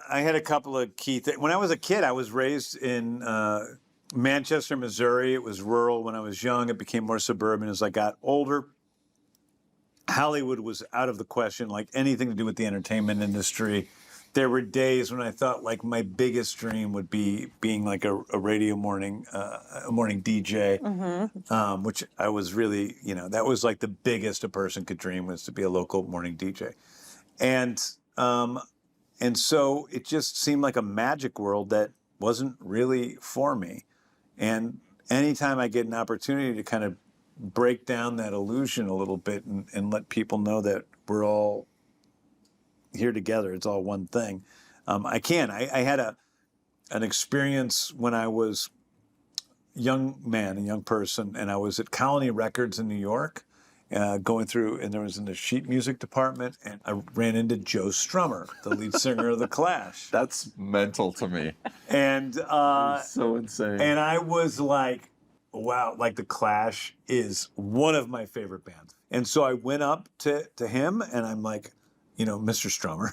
A: had a couple of key things. When I was a kid, I was raised in Manchester, Missouri. It was rural when I was young. It became more suburban as I got older. Hollywood was out of the question, like anything to do with the entertainment industry. There were days when I thought my biggest dream would be being like a radio morning DJ, which I was really, that was like the biggest a person could dream, was to be a local morning DJ. And so it just seemed like a magic world that wasn't really for me. And anytime I get an opportunity to kind of break down that illusion a little bit and let people know that we're all here together. It's all one thing. I can. I had an experience when I was a young person, and I was at Colony Records in New York, going through, and there was in the sheet music department, and I ran into Joe Strummer, the lead singer of The Clash.
C: That's mental to me.
A: And
C: so insane.
A: And I was like, wow, like The Clash is one of my favorite bands. And so I went up to him, and I'm like, you know, Mr. Strummer,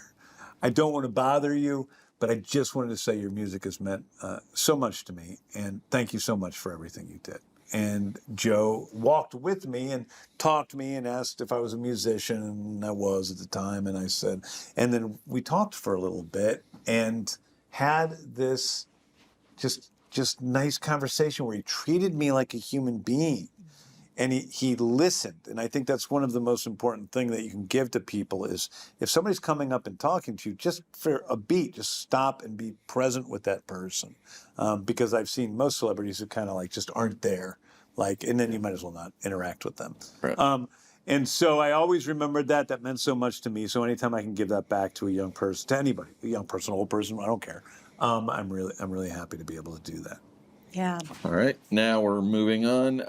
A: I don't want to bother you, but I just wanted to say your music has meant so much to me, and thank you so much for everything you did. And Joe walked with me and talked to me and asked if I was a musician, and I was at the time, and I said, and then we talked for a little bit and had this just nice conversation where he treated me like a human being. And he listened. And I think that's one of the most important things that you can give to people is if somebody's coming up and talking to you, just for a beat, just stop and be present with that person. Because I've seen most celebrities who kind of like just aren't there. Like, and then you might as well not interact with them.
C: Right.
A: And so I always remembered that. That meant so much to me. So anytime I can give that back to a young person, to anybody, a young person, old person, I don't care. I'm really happy to be able to do that.
B: Yeah.
C: All right. Now we're moving on.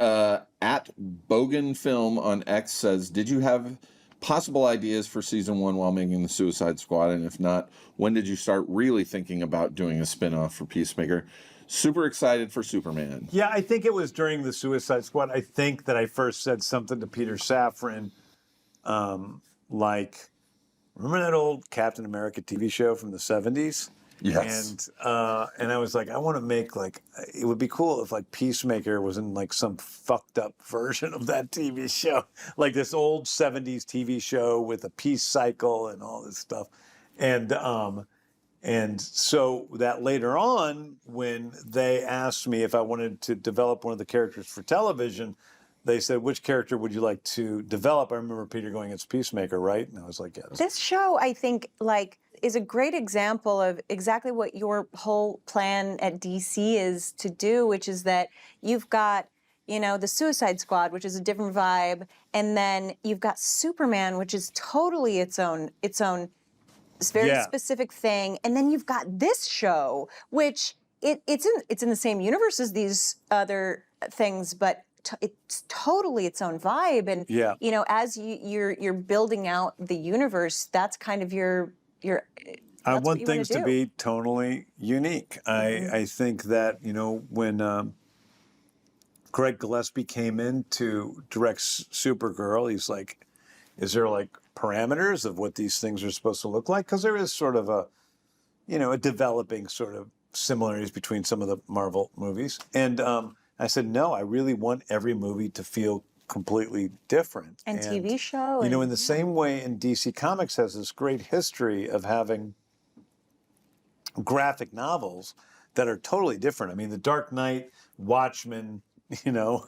C: At Bogan Film on X says, did you have possible ideas for season 1 while making the Suicide Squad? And if not, when did you start really thinking about doing a spinoff for Peacemaker? Super excited for Superman.
A: Yeah, I think it was during the Suicide Squad. I think that I first said something to Peter Safran, like, remember that old Captain America TV show from the 70s?
C: Yes.
A: And I was like, I want to make like, it would be cool if like Peacemaker was in like some fucked up version of that TV show, like this old 70s TV show with a peace cycle and all this stuff. And so that later on, when they asked me if I wanted to develop one of the characters for television, they said, which character would you like to develop? I remember Peter going, it's Peacemaker, right? And I was like, yes.
B: This show, I think, like, is a great example of exactly what your whole plan at DC is to do, which is that you've got, you know, the Suicide Squad, which is a different vibe, and then you've got Superman, which is totally its own very specific thing, and then you've got this show, which it's in the same universe as these other things, but it's totally its own vibe, and you know, as you're building out the universe, that's kind of your.
A: I want things to be tonally unique. I think that, you know, when Greg Gillespie came in to direct Supergirl, he's like, is there like parameters of what these things are supposed to look like? Because there is sort of a, you know, a developing sort of similarities between some of the Marvel movies. And I said, no, I really want every movie to feel completely different.
B: And TV show.
A: You know, in the same way, in DC Comics has this great history of having graphic novels that are totally different. I mean, The Dark Knight, Watchmen, you know,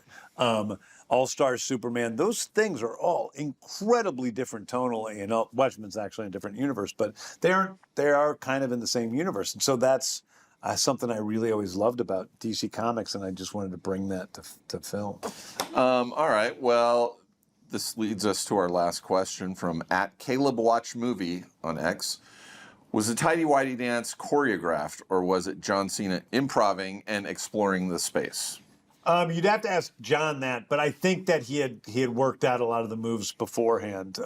A: All-Star Superman, those things are all incredibly different tonally. And Watchmen's actually in a different universe, but they are kind of in the same universe. And so that's something I really always loved about DC Comics, and I just wanted to bring that to film.
C: All right. Well, this leads us to our last question from at Caleb Watch Movie on X. Was the Tidy Whitey dance choreographed, or was it John Cena improving and exploring the space?
A: You'd have to ask John that, but I think that he had worked out a lot of the moves beforehand,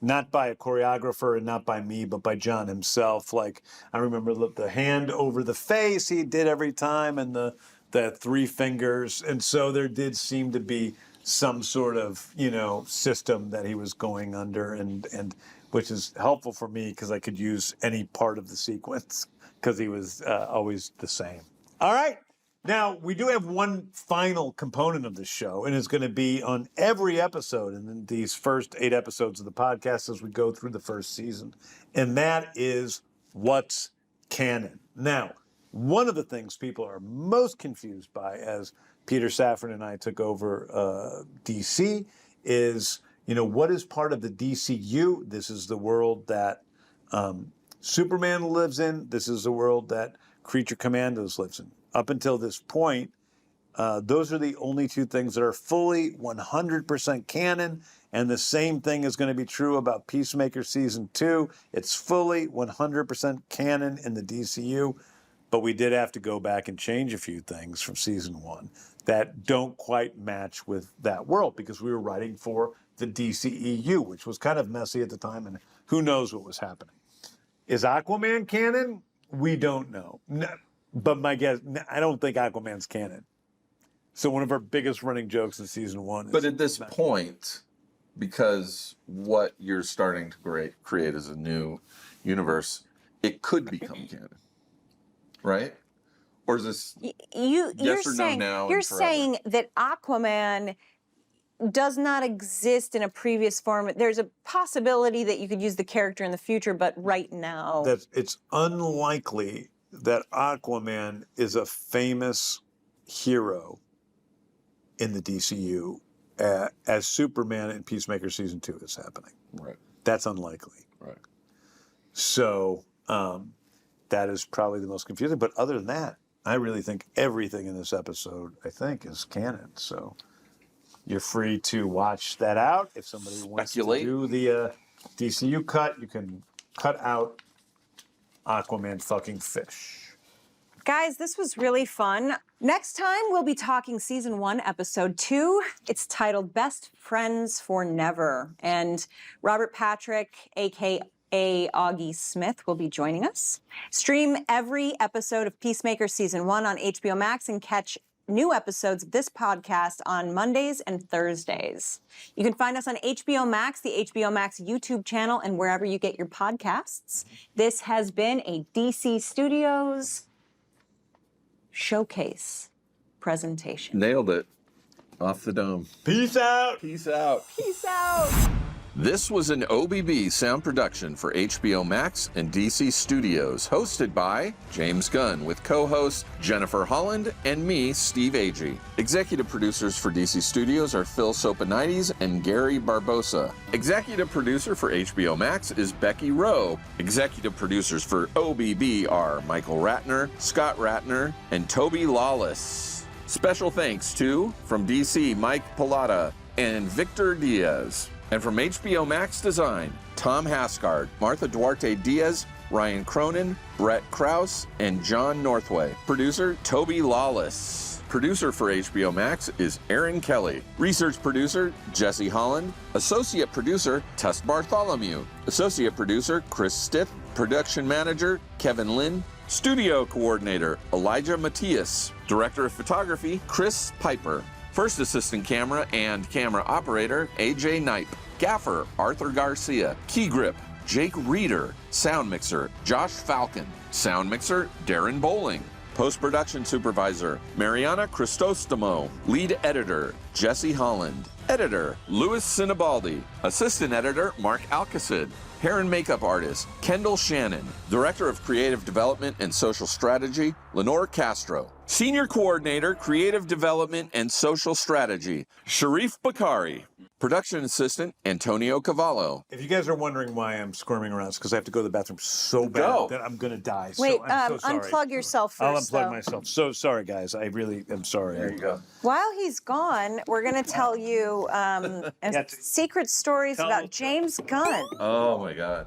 A: not by a choreographer and not by me, but by John himself. Like, I remember the hand over the face he did every time, and the 3 fingers, and so there did seem to be some sort of, you know, system that he was going under, and which is helpful for me because I could use any part of the sequence because he was always the same. All right. Now, we do have one final component of the show, and it's going to be on every episode in these first 8 episodes of the podcast as we go through the first season, and that is what's canon. Now, one of the things people are most confused by as Peter Safran and I took over DC is, you know, what is part of the DCU? This is the world that Superman lives in. This is the world that Creature Commandos lives in. Up until this point, those are the only 2 things that are fully 100% canon, And the same thing is going to be true about Peacemaker Season 2. It's fully 100% canon in the DCU, but we did have to go back and change a few things from Season 1 that don't quite match with that world because we were writing for the DCEU, which was kind of messy at the time, and who knows what was happening. Is Aquaman canon? We don't know. No, but my guess, I don't think Aquaman's canon. So one of our biggest running jokes in Season 1 is...
C: But at this point, because what you're starting to create as a new universe, it could become canon, right? Or is this yes or no now?
B: You're saying that Aquaman does not exist in a previous form. There's a possibility that you could use the character in the future, but right now...
A: It's unlikely that Aquaman is a famous hero in the DCU as Superman in Peacemaker Season 2 is happening.
C: Right.
A: That's unlikely.
C: Right.
A: So that is probably the most confusing. But other than that, I really think everything in this episode, is canon. So you're free to watch that out. If somebody wants to do the DCU cut, you can cut out Aquaman fucking fish.
B: Guys, this was really fun. Next time, we'll be talking Season 1, Episode 2. It's titled Best Friends for Never. And Robert Patrick, a.k.a. Augie Smith, will be joining us. Stream every episode of Peacemaker Season 1 on HBO Max and catch new episodes of this podcast on Mondays and Thursdays. You can find us on HBO Max, the HBO Max YouTube channel, and wherever you get your podcasts. This has been a DC Studios Showcase presentation.
C: Nailed it. Off the dome.
A: Peace out.
C: Peace out.
B: Peace out.
C: This was an OBB sound production for HBO Max and DC Studios, hosted by James Gunn, with co-hosts Jennifer Holland and me, Steve Agee. Executive producers for DC Studios are Phil Soponides and Gary Barbosa. Executive producer for HBO Max is Becky Rowe. Executive producers for OBB are Michael Ratner, Scott Ratner, and Toby Lawless. Special thanks to, from DC, Mike Pilata and Victor Diaz. And from HBO Max Design, Tom Haskard, Martha Duarte Diaz, Ryan Cronin, Brett Krause, and John Northway. Producer, Toby Lawless. Producer for HBO Max is Aaron Kelly. Research producer, Jesse Holland. Associate producer, Tess Bartholomew. Associate producer, Chris Stith. Production manager, Kevin Lynn. Studio coordinator, Elijah Matias. Director of photography, Chris Piper. First assistant camera and camera operator, AJ Knipe. Gaffer, Arthur Garcia. Key grip, Jake Reeder. Sound mixer, Josh Falcon. Sound mixer, Darren Bowling. Post-production supervisor, Mariana Cristostomo. Lead editor, Jesse Holland. Editor, Louis Sinibaldi. Assistant editor, Mark Alcacid. Hair and makeup artist, Kendall Shannon. Director of Creative Development and Social Strategy, Lenore Castro. Senior Coordinator, Creative Development and Social Strategy, Sharif Bakari. Production Assistant, Antonio Cavallo.
A: If you guys are wondering why I'm squirming around, it's because I have to go to the bathroom so bad that I'm going to die.
B: Wait,
A: so I'm so sorry.
B: unplug yourself first.
A: I'll unplug myself. So sorry, guys. I really am sorry.
C: There you go.
B: While he's gone, we're going to tell you secret stories about James Gunn.
C: Oh my God.